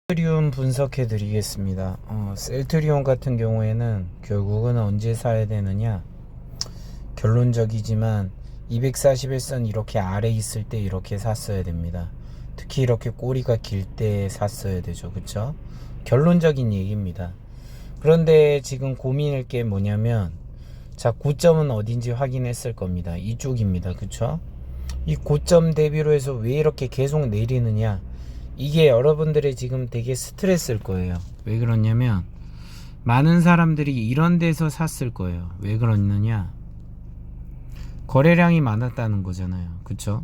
셀트리온 분석해 드리겠습니다. 셀트리온 같은 경우에는 결국은 언제 사야 되느냐, 결론적이지만 241선 이렇게 아래 있을 때 이렇게 샀어야 됩니다. 특히 이렇게 꼬리가 길 때 샀어야 되죠. 그쵸? 결론적인 얘기입니다. 그런데 지금 고민일 게 뭐냐면, 자, 고점은 어딘지 확인했을 겁니다. 이쪽입니다. 그쵸? 이 고점 대비로 해서 왜 이렇게 계속 내리느냐, 이게 여러분들의 지금 되게 스트레스일 거예요. 왜 그러냐면 많은 사람들이 이런 데서 샀을 거예요. 왜 그러느냐, 거래량이 많았다는 거잖아요. 그쵸?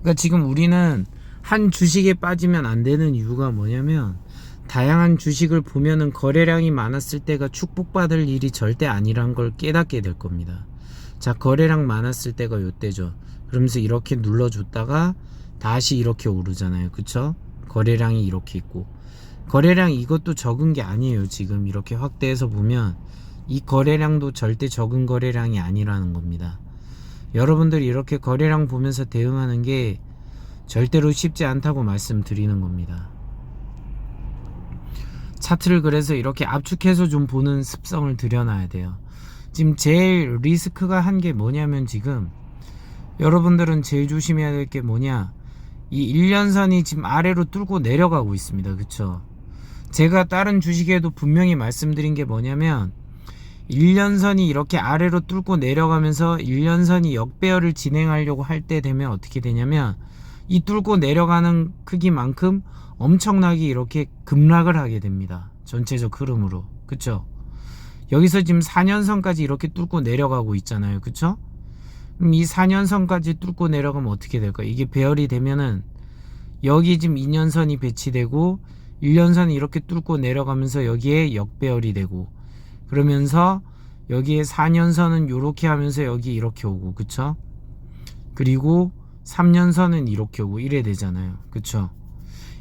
그러니까 지금 우리는 한 주식에 빠지면 안 되는 이유가 뭐냐면, 다양한 주식을 보면은 거래량이 많았을 때가 축복받을 일이 절대 아니란 걸 깨닫게 될 겁니다. 자, 거래량 많았을 때가 요때죠. 그러면서 이렇게 눌러줬다가 다시 이렇게 오르잖아요. 그쵸? 거래량이 이렇게 있고, 거래량 이것도 적은 게 아니에요. 지금 이렇게 확대해서 보면 이 거래량도 절대 적은 거래량이 아니라는 겁니다. 여러분들이 이렇게 거래량 보면서 대응하는 게 절대로 쉽지 않다고 말씀드리는 겁니다. 차트를 그래서 이렇게 압축해서 좀 보는 습성을 들여놔야 돼요. 지금 제일 리스크가 한 게 뭐냐면, 지금 여러분들은 제일 조심해야 될 게 뭐냐, 이 1년선이 지금 아래로 뚫고 내려가고 있습니다. 그쵸? 제가 다른 주식에도 분명히 말씀드린 게 뭐냐면, 1년선이 이렇게 아래로 뚫고 내려가면서 1년선이 역배열을 진행하려고 할 때 되면 어떻게 되냐면, 이 뚫고 내려가는 크기만큼 엄청나게 이렇게 급락을 하게 됩니다. 전체적 흐름으로. 그쵸? 여기서 지금 4년선까지 이렇게 뚫고 내려가고 있잖아요. 그쵸? 그럼 이 4년선까지 뚫고 내려가면 어떻게 될까요? 이게 배열이 되면은 여기 지금 2년선이 배치되고 1년선이 이렇게 뚫고 내려가면서 여기에 역배열이 되고, 그러면서 여기에 4년선은 이렇게 하면서 여기 이렇게 오고, 그쵸? 그리고 3년선은 이렇게 오고 이래 되잖아요. 그쵸?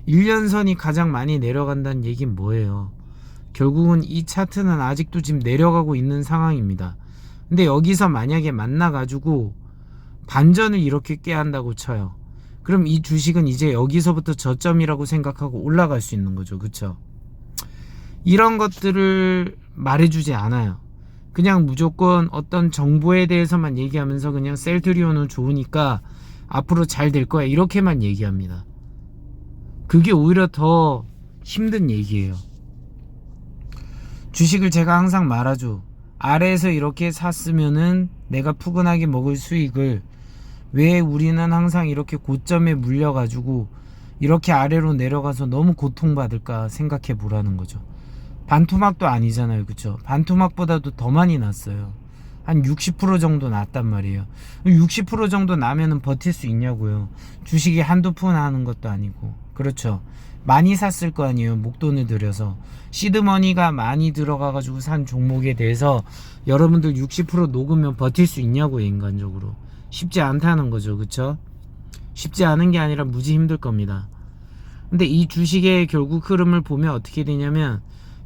1년선이 가장 많이 내려간다는 얘기는 뭐예요? 결국은 이 차트는 아직도 지금 내려가고 있는 상황입니다. 근데 여기서 만약에 만나가지고 반전을 이렇게 깨한다고 쳐요. 그럼 이 주식은 이제 여기서부터 저점이라고 생각하고 올라갈 수 있는 거죠. 그쵸? 이런 것들을 말해주지 않아요. 그냥 무조건 어떤 정보에 대해서만 얘기하면서 그냥 셀트리온은 좋으니까 앞으로 잘 될 거야, 이렇게만 얘기합니다. 그게 오히려 더 힘든 얘기예요. 주식을 제가 항상 말하죠. 아래에서 이렇게 샀으면은 내가 푸근하게 먹을 수익을 왜 우리는 항상 이렇게 고점에 물려가지고 이렇게 아래로 내려가서 너무 고통받을까 생각해 보라는 거죠. 반토막도 아니잖아요. 그쵸? 반토막보다도 더 많이 났어요. 한 60% 정도 났단 말이에요. 60% 정도 나면은 버틸 수 있냐고요. 주식이 한두 푼 하는 것도 아니고. 그렇죠? 많이 샀을 거 아니에요. 목돈을 들여서 시드머니가 많이 들어가가지고 산 종목에 대해서 여러분들 60% 녹으면 버틸 수 있냐고요. 인간적으로 쉽지 않다는 거죠. 그쵸? 쉽지 않은 게 아니라 무지 힘들 겁니다. 근데 이 주식의 결국 흐름을 보면 어떻게 되냐면,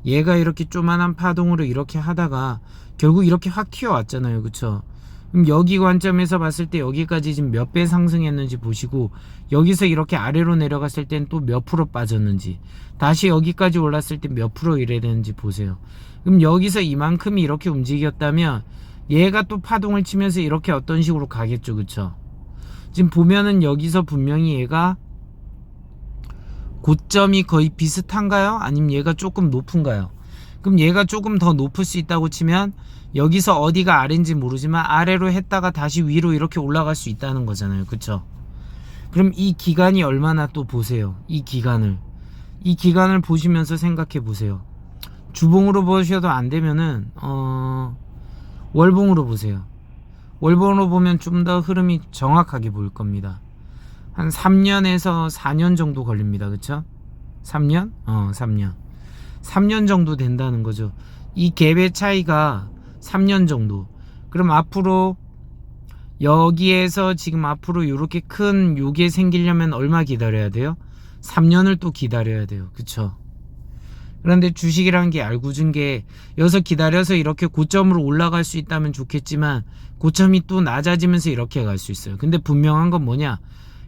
얘가 이렇게 조만한 파동으로 이렇게 하다가 결국 이렇게 확 튀어왔잖아요. 그쵸? 그럼 여기 관점에서 봤을 때 여기까지 지금 몇 배 상승했는지 보시고, 여기서 이렇게 아래로 내려갔을 땐 또 몇 프로 빠졌는지, 다시 여기까지 올랐을 때 몇 프로 이래야 되는지 보세요. 그럼 여기서 이만큼이 이렇게 움직였다면 얘가 또 파동을 치면서 이렇게 어떤 식으로 가겠죠. 그쵸? 지금 보면은 여기서 분명히 얘가 고점이 거의 비슷한가요? 아니면 얘가 조금 높은가요? 그럼 얘가 조금 더 높을 수 있다고 치면 여기서 어디가 아래인지 모르지만 아래로 했다가 다시 위로 이렇게 올라갈 수 있다는 거잖아요. 그쵸? 그럼 이 기간이 얼마나, 또 보세요. 이 기간을 보시면서 생각해 보세요. 주봉으로 보셔도 안 되면은 월봉으로 보세요. 월봉으로 보면 좀 더 흐름이 정확하게 보일 겁니다. 한 3년에서 4년 정도 걸립니다. 그쵸? 3년? 3년. 3년 정도 된다는 거죠. 이 갭의 차이가 3년 정도. 그럼 앞으로 여기에서 지금 앞으로 이렇게 큰 요게 생기려면 얼마 기다려야 돼요? 3년을 또 기다려야 돼요. 그쵸? 그런데 주식이란 게 알고준 게, 여기서 기다려서 이렇게 고점으로 올라갈 수 있다면 좋겠지만 고점이 또 낮아지면서 이렇게 갈 수 있어요. 근데 분명한 건 뭐냐,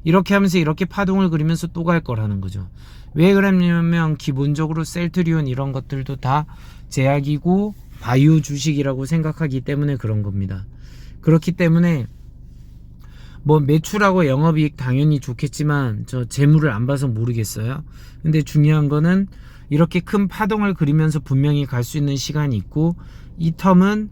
이렇게 하면서 이렇게 파동을 그리면서 또 갈 거라는 거죠. 왜 그러냐면 기본적으로 셀트리온 이런 것들도 다 제약이고 바이오 주식이라고 생각하기 때문에 그런 겁니다. 그렇기 때문에 뭐 매출하고 영업이익 당연히 좋겠지만 저 재물을 안 봐서 모르겠어요. 근데 중요한 거는 이렇게 큰 파동을 그리면서 분명히 갈 수 있는 시간이 있고, 이 텀은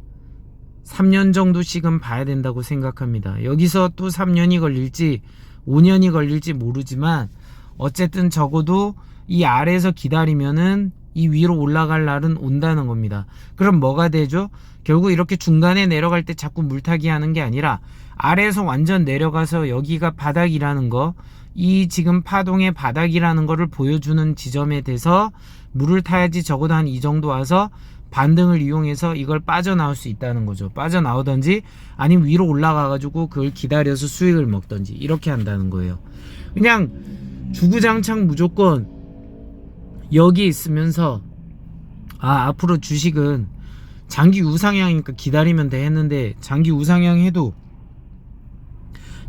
3년 정도씩은 봐야 된다고 생각합니다. 여기서 또 3년이 걸릴지 5년이 걸릴지 모르지만 어쨌든 적어도 이 아래에서 기다리면은 이 위로 올라갈 날은 온다는 겁니다. 그럼 뭐가 되죠? 결국 이렇게 중간에 내려갈 때 자꾸 물타기 하는 게 아니라 아래에서 완전 내려가서 여기가 바닥이라는 거, 이 지금 파동의 바닥이라는 거를 보여주는 지점에 대해서 물을 타야지 적어도 한 이 정도 와서 반등을 이용해서 이걸 빠져나올 수 있다는 거죠. 빠져나오던지 아니면 위로 올라가가지고 그걸 기다려서 수익을 먹던지 이렇게 한다는 거예요. 그냥 주구장창 무조건 여기 있으면서 앞으로 주식은 장기 우상향이니까 기다리면 돼 했는데, 장기 우상향 해도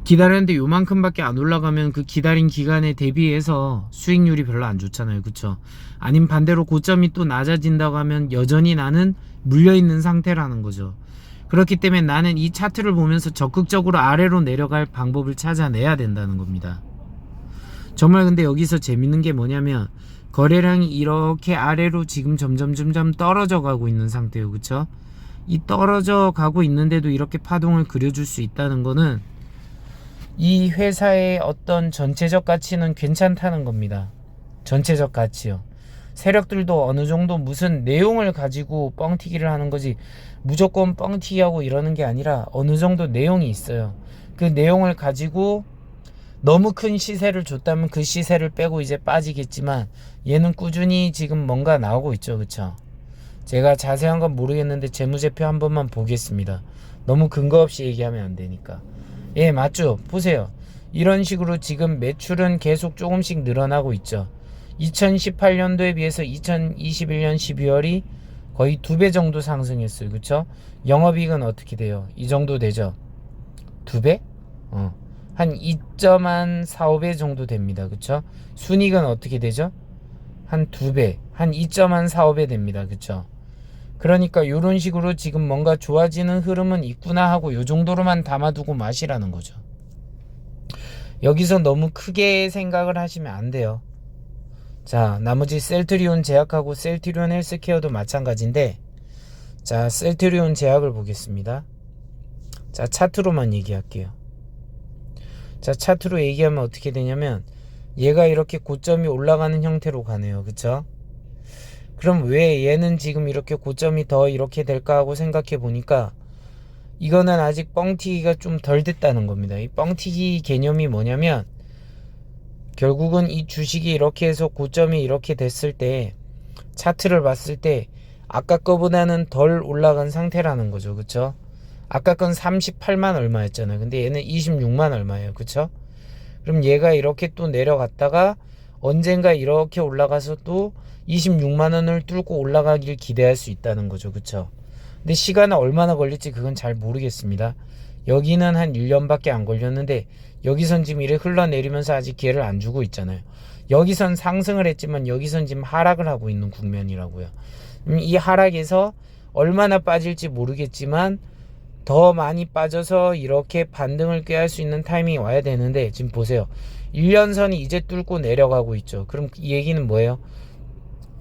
기다렸는데 요만큼밖에 안 올라가면 그 기다린 기간에 대비해서 수익률이 별로 안 좋잖아요. 그쵸? 아니면 반대로 고점이 또 낮아진다고 하면 여전히 나는 물려있는 상태라는 거죠. 그렇기 때문에 나는 이 차트를 보면서 적극적으로 아래로 내려갈 방법을 찾아내야 된다는 겁니다. 정말 근데 여기서 재밌는 게 뭐냐면 거래량이 이렇게 아래로 지금 점점 떨어져 가고 있는 상태예요. 그쵸? 이 떨어져 가고 있는데도 이렇게 파동을 그려줄 수 있다는 거는 이 회사의 어떤 전체적 가치는 괜찮다는 겁니다. 전체적 가치요. 세력들도 어느 정도 무슨 내용을 가지고 뻥튀기를 하는 거지, 무조건 뻥튀기하고 이러는 게 아니라 어느 정도 내용이 있어요. 그 내용을 가지고 너무 큰 시세를 줬다면 그 시세를 빼고 이제 빠지겠지만, 얘는 꾸준히 지금 뭔가 나오고 있죠. 그쵸? 제가 자세한 건 모르겠는데 재무제표 한 번만 보겠습니다. 너무 근거 없이 얘기하면 안 되니까. 예, 맞죠? 보세요. 이런 식으로 지금 매출은 계속 조금씩 늘어나고 있죠. 2018년도에 비해서 2021년 12월이 거의 2배 정도 상승했어요. 그쵸? 영업이익은 어떻게 돼요? 이 정도 되죠? 2배? 한 2.45배 정도 됩니다. 그쵸? 순이익은 어떻게 되죠? 한 2배, 한 2.45배 됩니다. 그쵸? 그러니까 이런 식으로 지금 뭔가 좋아지는 흐름은 있구나 하고 요 정도로만 담아두고 마시라는 거죠. 여기서 너무 크게 생각을 하시면 안 돼요. 자, 나머지 셀트리온 제약하고 셀트리온 헬스케어도 마찬가지인데, 자, 셀트리온 제약을 보겠습니다. 자, 차트로만 얘기할게요. 자, 차트로 얘기하면 어떻게 되냐면 얘가 이렇게 고점이 올라가는 형태로 가네요. 그쵸? 그럼 왜 얘는 지금 이렇게 고점이 더 이렇게 될까 하고 생각해 보니까 이거는 아직 뻥튀기가 좀 덜 됐다는 겁니다. 이 뻥튀기 개념이 뭐냐면 결국은 이 주식이 이렇게 해서 고점이 이렇게 됐을 때 차트를 봤을 때 아까 거보다는 덜 올라간 상태라는 거죠. 그쵸? 아까 건 38만 얼마였잖아요. 근데 얘는 26만 얼마예요. 그쵸? 그럼 얘가 이렇게 또 내려갔다가 언젠가 이렇게 올라가서 또 26만원을 뚫고 올라가길 기대할 수 있다는 거죠. 그쵸? 근데 시간은 얼마나 걸릴지 그건 잘 모르겠습니다. 여기는 한 1년밖에 안 걸렸는데 여기선 지금 이렇게 흘러내리면서 아직 기회를 안 주고 있잖아요. 여기선 상승을 했지만 여기선 지금 하락을 하고 있는 국면이라고요. 이 하락에서 얼마나 빠질지 모르겠지만 더 많이 빠져서 이렇게 반등을 꾀할 수 있는 타이밍이 와야 되는데, 지금 보세요. 1년선이 이제 뚫고 내려가고 있죠. 그럼 이 얘기는 뭐예요?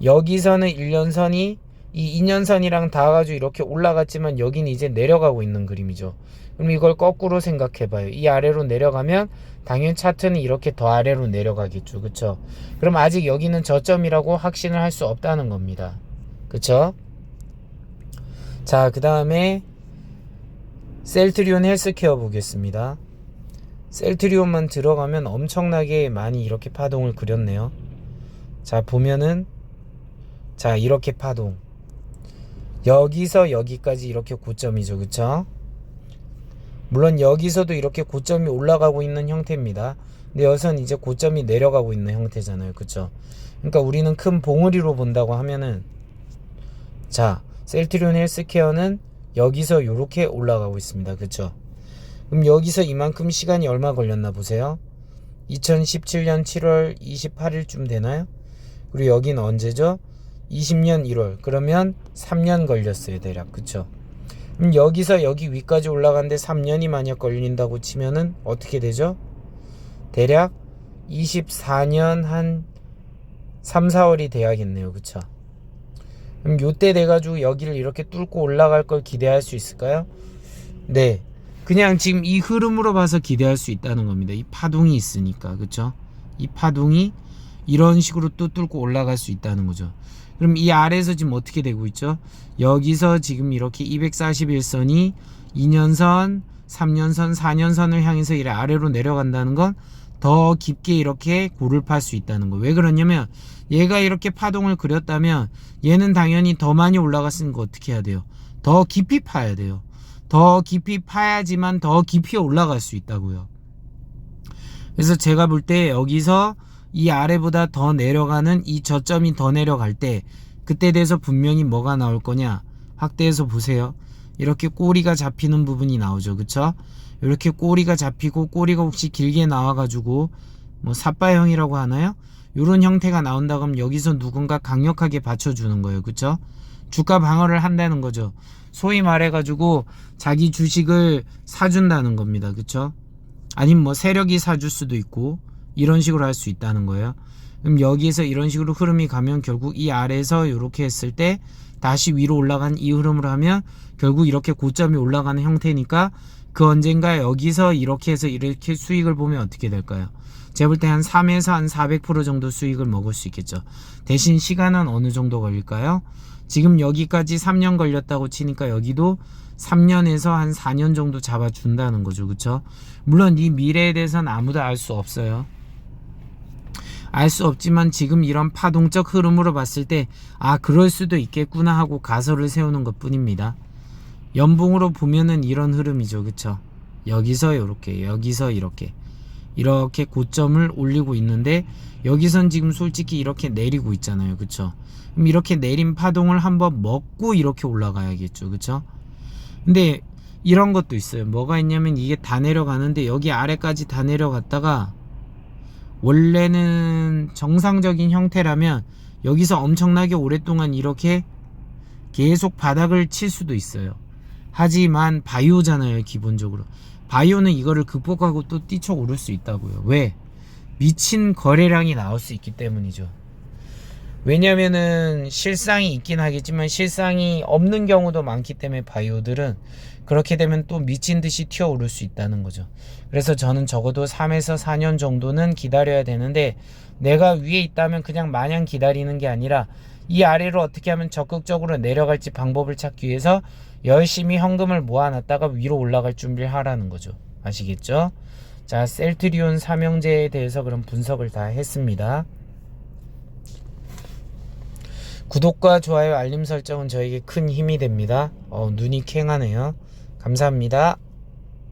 여기서는 1년선이 이 2년선이랑 닿아가지고 이렇게 올라갔지만 여기는 이제 내려가고 있는 그림이죠. 그럼 이걸 거꾸로 생각해봐요. 이 아래로 내려가면 당연히 차트는 이렇게 더 아래로 내려가겠죠. 그쵸? 그럼 아직 여기는 저점이라고 확신을 할 수 없다는 겁니다. 그쵸? 자, 그 다음에 셀트리온 헬스케어 보겠습니다. 셀트리온만 들어가면 엄청나게 많이 이렇게 파동을 그렸네요. 자, 보면은 자, 이렇게 파동, 여기서 여기까지 이렇게 고점이죠. 그쵸? 물론 여기서도 이렇게 고점이 올라가고 있는 형태입니다. 근데 여기서는 이제 고점이 내려가고 있는 형태잖아요. 그쵸? 그러니까 우리는 큰 봉우리로 본다고 하면은, 자, 셀트리온 헬스케어는 여기서 이렇게 올라가고 있습니다. 그쵸? 그럼 여기서 이만큼 시간이 얼마 걸렸나 보세요. 2017년 7월 28일쯤 되나요? 그리고 여기는 언제죠? 20년 1월. 그러면 3년 걸렸어요, 대략. 그쵸? 그럼 여기서 여기 위까지 올라가는데 3년이 만약 걸린다고 치면은 어떻게 되죠? 대략 24년 한 3, 4월이 돼야겠네요. 그쵸? 그럼 요때 돼가지고 여기를 이렇게 뚫고 올라갈 걸 기대할 수 있을까요? 네. 그냥 지금 이 흐름으로 봐서 기대할 수 있다는 겁니다. 이 파동이 있으니까. 그쵸? 이 파동이 이런 식으로 또 뚫고 올라갈 수 있다는 거죠. 그럼 이 아래에서 지금 어떻게 되고 있죠? 여기서 지금 이렇게 241선이 2년선, 3년선, 4년선을 향해서 이래 아래로 내려간다는 건 더 깊게 이렇게 골을 팔 수 있다는 거예요. 왜 그러냐면 얘가 이렇게 파동을 그렸다면 얘는 당연히 더 많이 올라갔으니까 어떻게 해야 돼요? 더 깊이 파야 돼요. 더 깊이 파야지만 더 깊이 올라갈 수 있다고요. 그래서 제가 볼 때 여기서 이 아래보다 더 내려가는 이 저점이 더 내려갈 때 그때 돼서 분명히 뭐가 나올 거냐, 확대해서 보세요. 이렇게 꼬리가 잡히는 부분이 나오죠. 그쵸? 이렇게 꼬리가 잡히고 꼬리가 혹시 길게 나와가지고 뭐 삿바형이라고 하나요? 이런 형태가 나온다 그러면 여기서 누군가 강력하게 받쳐주는 거예요. 그쵸? 주가 방어를 한다는 거죠. 소위 말해가지고 자기 주식을 사준다는 겁니다. 그쵸? 아니면 뭐 세력이 사줄 수도 있고 이런 식으로 할 수 있다는 거예요. 그럼 여기에서 이런 식으로 흐름이 가면 결국 이 아래에서 이렇게 했을 때 다시 위로 올라간 이 흐름으로 하면 결국 이렇게 고점이 올라가는 형태니까 그 언젠가 여기서 이렇게 해서 이렇게 수익을 보면 어떻게 될까요? 제가 볼 때 한 3에서 한 400% 정도 수익을 먹을 수 있겠죠. 대신 시간은 어느 정도 걸릴까요? 지금 여기까지 3년 걸렸다고 치니까 여기도 3년에서 한 4년 정도 잡아준다는 거죠. 그쵸? 물론 이 미래에 대해서는 아무도 알 수 없어요. 알 수 없지만 지금 이런 파동적 흐름으로 봤을 때 아, 그럴 수도 있겠구나 하고 가설을 세우는 것 뿐입니다. 연봉으로 보면은 이런 흐름이죠. 그쵸? 여기서 이렇게, 여기서 이렇게 고점을 올리고 있는데 여기선 지금 솔직히 이렇게 내리고 있잖아요. 그쵸? 그럼 이렇게 내린 파동을 한번 먹고 이렇게 올라가야겠죠. 그쵸? 근데 이런 것도 있어요. 뭐가 있냐면 이게 다 내려가는데 여기 아래까지 다 내려갔다가 원래는 정상적인 형태라면 여기서 엄청나게 오랫동안 이렇게 계속 바닥을 칠 수도 있어요. 하지만 바이오잖아요. 기본적으로 바이오는 이거를 극복하고 또 뛰쳐오를 수 있다고요. 왜? 미친 거래량이 나올 수 있기 때문이죠. 왜냐면은 실상이 있긴 하겠지만 실상이 없는 경우도 많기 때문에 바이오들은 그렇게 되면 또 미친 듯이 튀어오를 수 있다는 거죠. 그래서 저는 적어도 3에서 4년 정도는 기다려야 되는데 내가 위에 있다면 그냥 마냥 기다리는 게 아니라 이 아래로 어떻게 하면 적극적으로 내려갈지 방법을 찾기 위해서 열심히 현금을 모아놨다가 위로 올라갈 준비를 하라는 거죠. 아시겠죠? 자, 셀트리온 삼형제에 대해서 그럼 분석을 다 했습니다. 구독과 좋아요, 알림 설정은 저에게 큰 힘이 됩니다. 눈이 퀭하네요. 감사합니다.